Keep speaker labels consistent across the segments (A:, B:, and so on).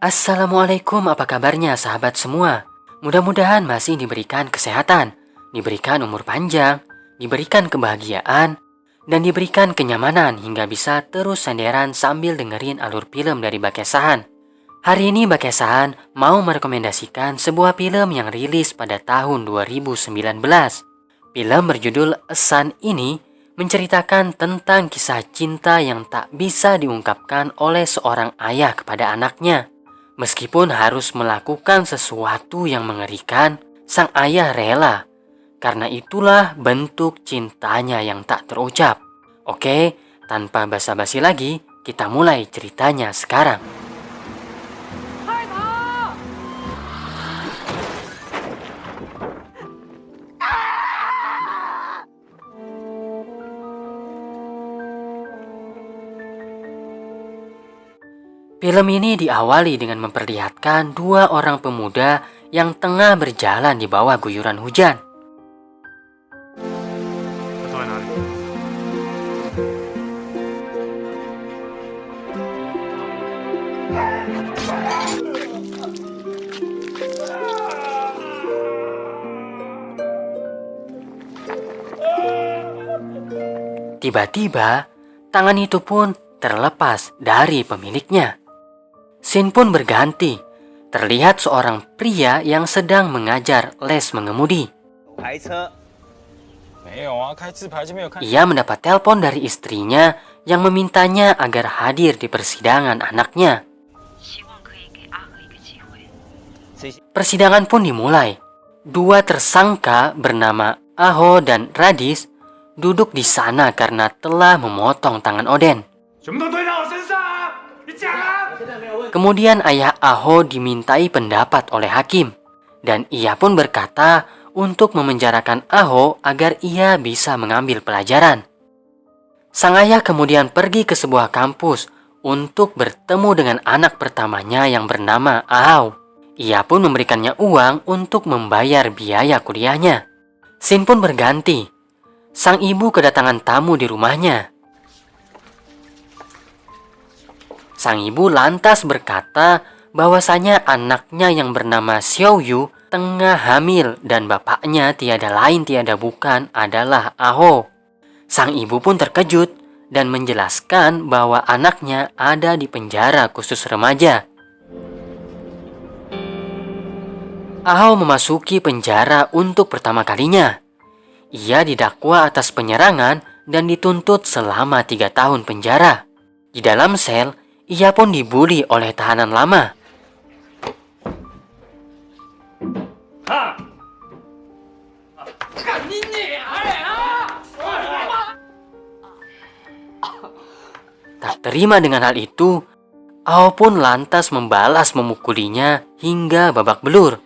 A: Assalamualaikum, apa kabarnya sahabat semua? Mudah-mudahan masih diberikan kesehatan, diberikan umur panjang, diberikan kebahagiaan, dan diberikan kenyamanan hingga bisa terus senderan sambil dengerin alur film dari Bakesahan. Hari ini Bakesahan mau merekomendasikan sebuah film yang rilis pada tahun 2019. Film berjudul A Son ini menceritakan tentang kisah cinta yang tak bisa diungkapkan oleh seorang ayah kepada anaknya. Meskipun harus melakukan sesuatu yang mengerikan, sang ayah rela. Karena itulah bentuk cintanya yang tak terucap. Oke, tanpa basa-basi lagi, kita mulai ceritanya sekarang. Film ini diawali dengan memperlihatkan dua orang pemuda yang tengah berjalan di bawah guyuran hujan. Tiba-tiba, tangan itu pun terlepas dari pemiliknya. Scene pun berganti. Terlihat seorang pria yang sedang mengajar les mengemudi. Ia mendapat telepon dari istrinya yang memintanya agar hadir di persidangan anaknya. Persidangan pun dimulai. Dua tersangka bernama Aho dan Radis duduk di sana karena telah memotong tangan Oden. Kemudian ayah Aho dimintai pendapat oleh hakim, dan ia pun berkata untuk memenjarakan Aho agar ia bisa mengambil pelajaran. Sang ayah kemudian pergi ke sebuah kampus untuk bertemu dengan anak pertamanya yang bernama Aho. Ia pun memberikannya uang untuk membayar biaya kuliahnya. Scene pun berganti. Sang ibu kedatangan tamu di rumahnya. Sang ibu lantas berkata bahwasanya anaknya yang bernama Xiaoyu tengah hamil dan bapaknya tiada lain tiada bukan adalah Aho. Sang ibu pun terkejut dan menjelaskan bahwa anaknya ada di penjara khusus remaja. Aho memasuki penjara untuk pertama kalinya. Ia didakwa atas penyerangan dan dituntut selama 3 tahun penjara. Di dalam sel, ia pun dibuli oleh tahanan lama. Tak terima dengan hal itu, Aho pun lantas membalas memukulinya hingga babak belur.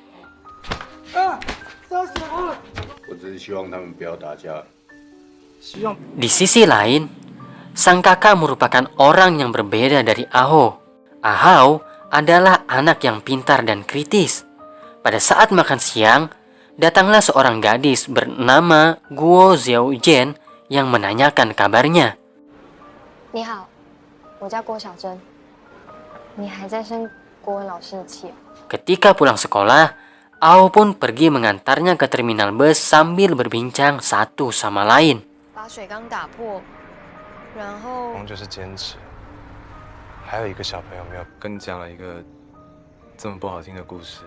A: Di sisi lain, sang kakak merupakan orang yang berbeda dari Aho. Aho adalah anak yang pintar dan kritis. Pada saat makan siang, datanglah seorang gadis bernama Guo Xiaojian yang menanyakan kabarnya.
B: Ni hao, saya Guo Xiaozhen. Ni hai zai shen Guo Laoshi de qi.
A: Ketika pulang sekolah, Aho pun pergi mengantarnya ke terminal bus sambil berbincang satu sama lain.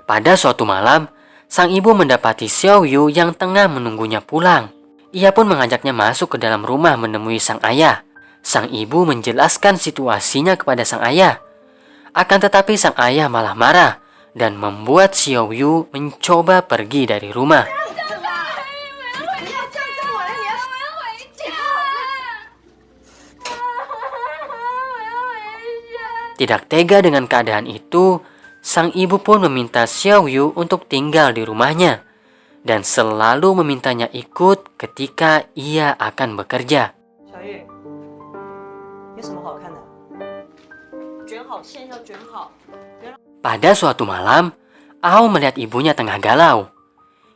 A: Pada suatu malam, sang ibu mendapati Xiaoyu yang tengah menunggunya pulang. Ia pun mengajaknya masuk ke dalam rumah menemui sang ayah. Sang ibu menjelaskan situasinya kepada sang ayah. Akan tetapi sang ayah malah marah dan membuat Xiaoyu mencoba pergi dari rumah. Tidak tega dengan keadaan itu, sang ibu pun meminta Xiaoyu untuk tinggal di rumahnya dan selalu memintanya ikut ketika ia akan bekerja. Pada suatu malam, Aho melihat ibunya tengah galau.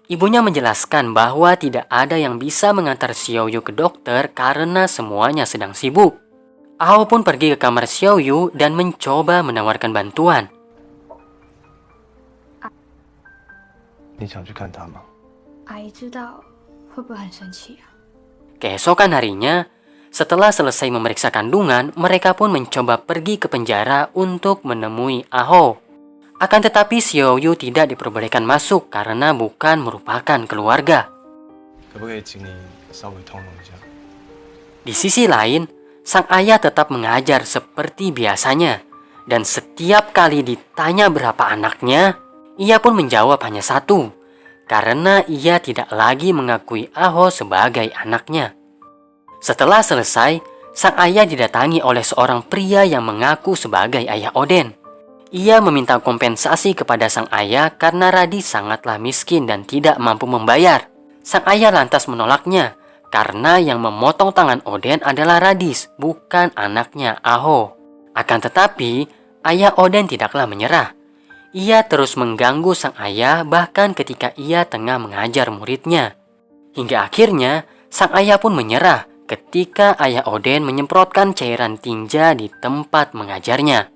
A: Ibunya menjelaskan bahwa tidak ada yang bisa mengantar Xiaoyu ke dokter karena semuanya sedang sibuk. Aho pun pergi ke kamar Xiaoyu dan mencoba menawarkan bantuan.
C: 你想去看他吗？
D: 阿姨知道会不会很生气啊？
A: Keesokan harinya, setelah selesai memeriksa kandungan, mereka pun mencoba pergi ke penjara untuk menemui Aho. Akan tetapi Xiaoyu tidak diperbolehkan masuk karena bukan merupakan keluarga.
C: 可不可以请你稍微通融一下？
A: Di sisi lain, sang ayah tetap mengajar seperti biasanya. Dan setiap kali ditanya berapa anaknya, ia pun menjawab hanya satu. Karena ia tidak lagi mengakui Aho sebagai anaknya. Setelah selesai, sang ayah didatangi oleh seorang pria yang mengaku sebagai ayah Oden. Ia meminta kompensasi kepada sang ayah karena Radis sangatlah miskin dan tidak mampu membayar. Sang ayah lantas menolaknya karena yang memotong tangan Oden adalah Radis, bukan anaknya Aho. Akan tetapi, ayah Oden tidaklah menyerah. Ia terus mengganggu sang ayah bahkan ketika ia tengah mengajar muridnya. Hingga akhirnya, sang ayah pun menyerah ketika ayah Oden menyemprotkan cairan tinja di tempat mengajarnya.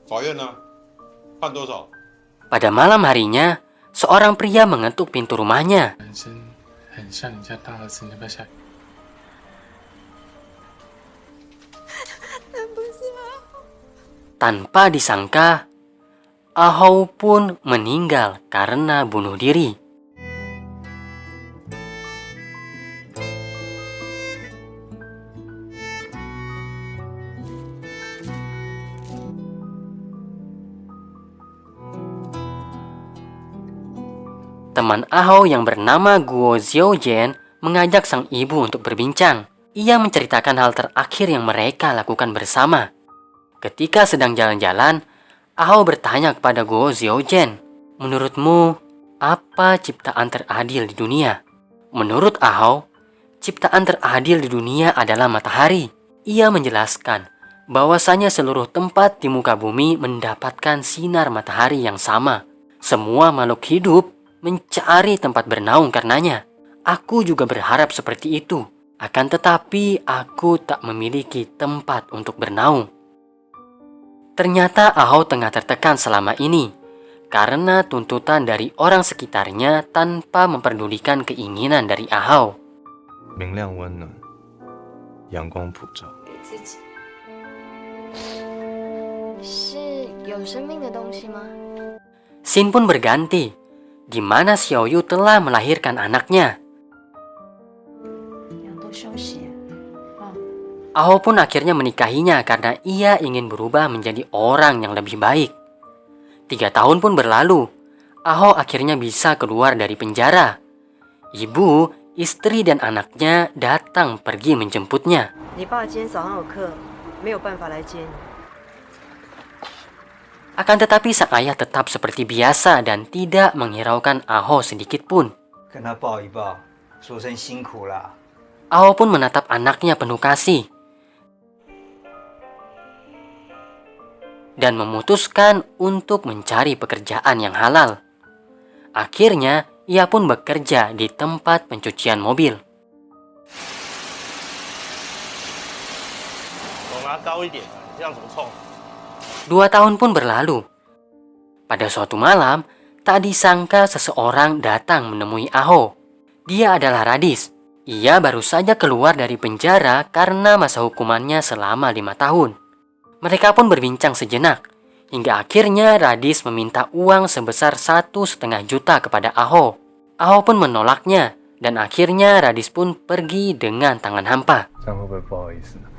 C: 法院呢？判多少？
A: Pada malam harinya, seorang pria mengetuk pintu rumahnya.
E: 男生很像你家大儿子，你要不要下？
A: Tanpa disangka, Aho pun meninggal karena bunuh diri. Teman Aho yang bernama Guo Xiaojian mengajak sang ibu untuk berbincang. Ia menceritakan hal terakhir yang mereka lakukan bersama. Ketika sedang jalan-jalan, Aho bertanya kepada Guo Xiaojian, "Menurutmu, apa ciptaan teradil di dunia?" Menurut Aho, ciptaan teradil di dunia adalah matahari. Ia menjelaskan bahwasanya seluruh tempat di muka bumi mendapatkan sinar matahari yang sama. Semua makhluk hidup mencari tempat bernaung karenanya. Aku juga berharap seperti itu. Akan tetapi aku tak memiliki tempat untuk bernaung. Ternyata Aho tengah tertekan selama ini karena tuntutan dari orang sekitarnya tanpa memperdulikan keinginan dari Aho.
C: 明亮温暖，阳光普照。
B: 自己是有生命的东西吗？
A: Scene pun berganti, di mana Xiaoyu telah melahirkan anaknya.
D: 两都休息。
A: Aho pun akhirnya menikahinya karena ia ingin berubah menjadi orang yang lebih baik. 3 tahun pun berlalu, Aho akhirnya bisa keluar dari penjara. Ibu, istri dan anaknya datang pergi menjemputnya.
F: 你爸今天早上有课，没有办法来接你。
A: Akan tetapi sang ayah tetap seperti biasa dan tidak menghiraukan Aho sedikit pun.
G: 跟他抱一抱，说声辛苦啦。
A: Aho pun menatap anaknya penuh kasih dan memutuskan untuk mencari pekerjaan yang halal. Akhirnya, ia pun bekerja di tempat pencucian mobil.
H: 手拿高一点，这样怎么冲？
A: 2 tahun pun berlalu. Pada suatu malam, tak disangka seseorang datang menemui Aho. Dia adalah Radis. Ia baru saja keluar dari penjara karena masa hukumannya selama 5 tahun. Mereka pun berbincang sejenak, hingga akhirnya Radis meminta uang sebesar 1,5 juta kepada Aho. Aho pun menolaknya, dan akhirnya Radis pun pergi dengan tangan hampa.
C: 这样会不会不好意思呢？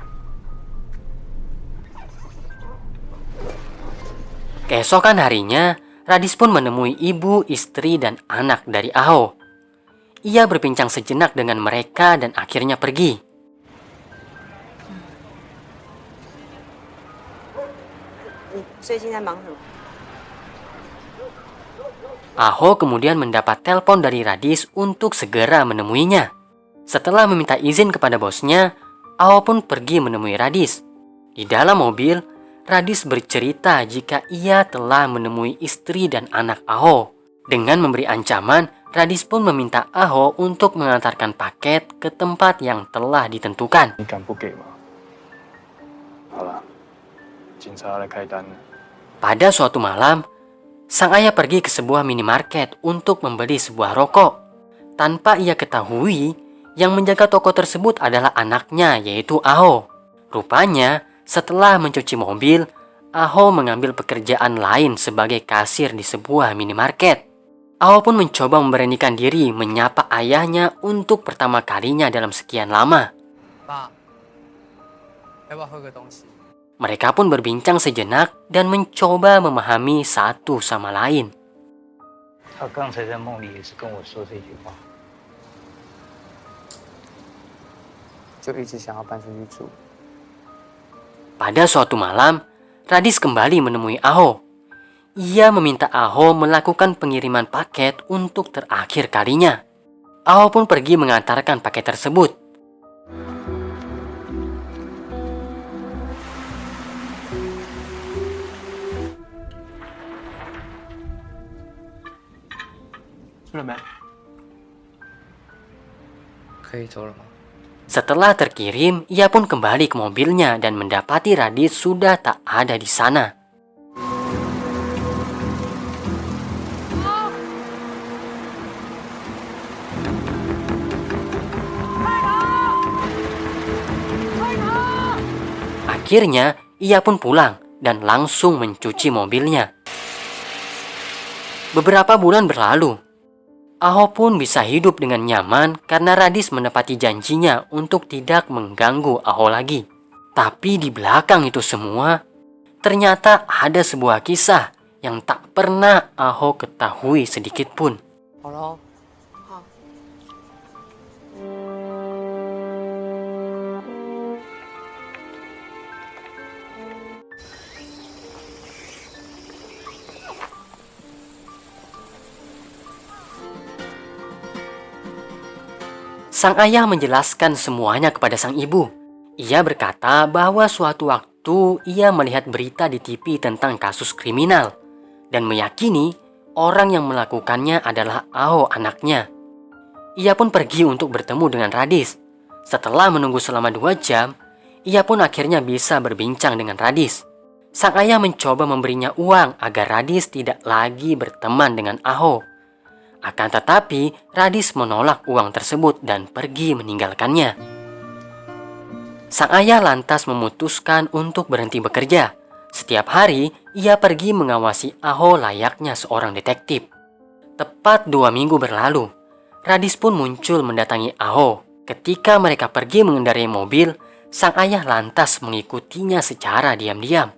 A: Keesokan harinya, Radis pun menemui ibu, istri, dan anak dari Aho. Ia berbincang sejenak dengan mereka dan akhirnya pergi.
F: 你最近在忙什么？
A: Aho kemudian mendapat telepon dari Radis untuk segera menemuinya. Setelah meminta izin kepada bosnya, Aho pun pergi menemui Radis. Di dalam mobil, Radis bercerita jika ia telah menemui istri dan anak Aho. Dengan memberi ancaman, Radis pun meminta Aho untuk mengantarkan paket ke tempat yang telah ditentukan.
C: 你敢不给吗？好了，警察来开单了。
A: Pada suatu malam, sang ayah pergi ke sebuah minimarket untuk membeli sebuah rokok. Tanpa ia ketahui, yang menjaga toko tersebut adalah anaknya, yaitu Aho. Rupanya, setelah mencuci mobil, Aho mengambil pekerjaan lain sebagai kasir di sebuah minimarket. Aho pun mencoba memberanikan diri menyapa ayahnya untuk pertama kalinya dalam sekian lama. Mereka pun berbincang sejenak dan mencoba memahami satu sama lain. Pada suatu malam, Radis kembali menemui Aho. Ia meminta Aho melakukan pengiriman paket untuk terakhir kalinya. Aho pun pergi mengantarkan paket tersebut. Setelah terkirim, ia pun kembali ke mobilnya dan mendapati Radis sudah tak ada di sana. Akhirnya, ia pun pulang dan langsung mencuci mobilnya. Beberapa bulan berlalu. Aho pun bisa hidup dengan nyaman karena Radis menepati janjinya untuk tidak mengganggu Aho lagi. Tapi di belakang itu semua, ternyata ada sebuah kisah yang tak pernah Aho ketahui sedikit pun. Sang ayah menjelaskan semuanya kepada sang ibu. Ia berkata bahwa suatu waktu ia melihat berita di TV tentang kasus kriminal dan meyakini orang yang melakukannya adalah Aho anaknya. Ia pun pergi untuk bertemu dengan Radis. Setelah menunggu selama 2 jam, ia pun akhirnya bisa berbincang dengan Radis. Sang ayah mencoba memberinya uang agar Radis tidak lagi berteman dengan Aho. Akan tetapi, Radis menolak uang tersebut dan pergi meninggalkannya. Sang ayah lantas memutuskan untuk berhenti bekerja. Setiap hari, ia pergi mengawasi Aho layaknya seorang detektif. Tepat 2 minggu berlalu, Radis pun muncul mendatangi Aho. Ketika mereka pergi mengendarai mobil, sang ayah lantas mengikutinya secara diam-diam.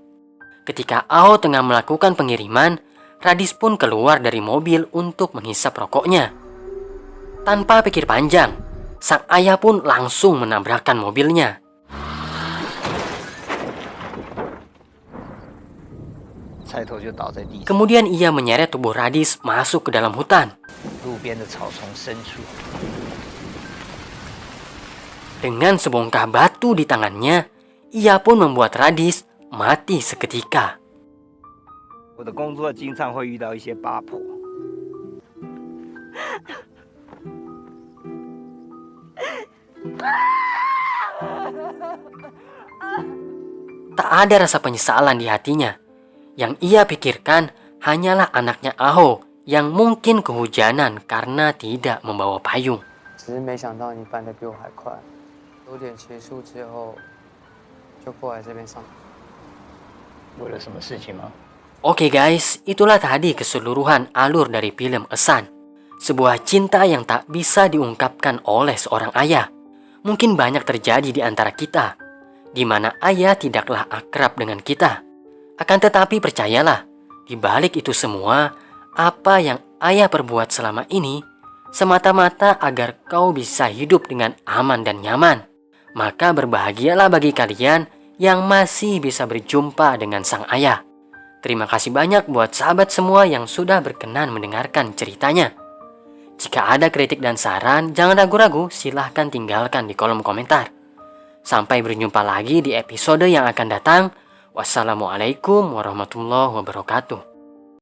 A: Ketika Aho tengah melakukan pengiriman, Radis pun keluar dari mobil untuk menghisap rokoknya. Tanpa pikir panjang, sang ayah pun langsung menabrakkan mobilnya. Kemudian ia menyeret tubuh Radis masuk ke dalam hutan. Dengan sebongkah batu di tangannya, ia pun membuat Radis mati seketika.
G: 我的工作经常会遇到一些八婆。
A: Tak ada rasa penyesalan di hatinya. Yang ia pikirkan hanyalah anaknya Aho yang mungkin kehujanan karena tidak membawa payung.
I: 只是没想到你搬得比我还快，9点结束之后就过来这边上班。
G: 为了什么事情吗？
A: Oke guys, itulah tadi keseluruhan alur dari film A Son. Sebuah cinta yang tak bisa diungkapkan oleh seorang ayah. Mungkin banyak terjadi di antara kita, di mana ayah tidaklah akrab dengan kita. Akan tetapi percayalah, di balik itu semua, apa yang ayah perbuat selama ini, semata-mata agar kau bisa hidup dengan aman dan nyaman. Maka berbahagialah bagi kalian yang masih bisa berjumpa dengan sang ayah. Terima kasih banyak buat sahabat semua yang sudah berkenan mendengarkan ceritanya. Jika ada kritik dan saran, jangan ragu-ragu, silahkan tinggalkan di kolom komentar. Sampai berjumpa lagi di episode yang akan datang. Wassalamualaikum warahmatullahi wabarakatuh.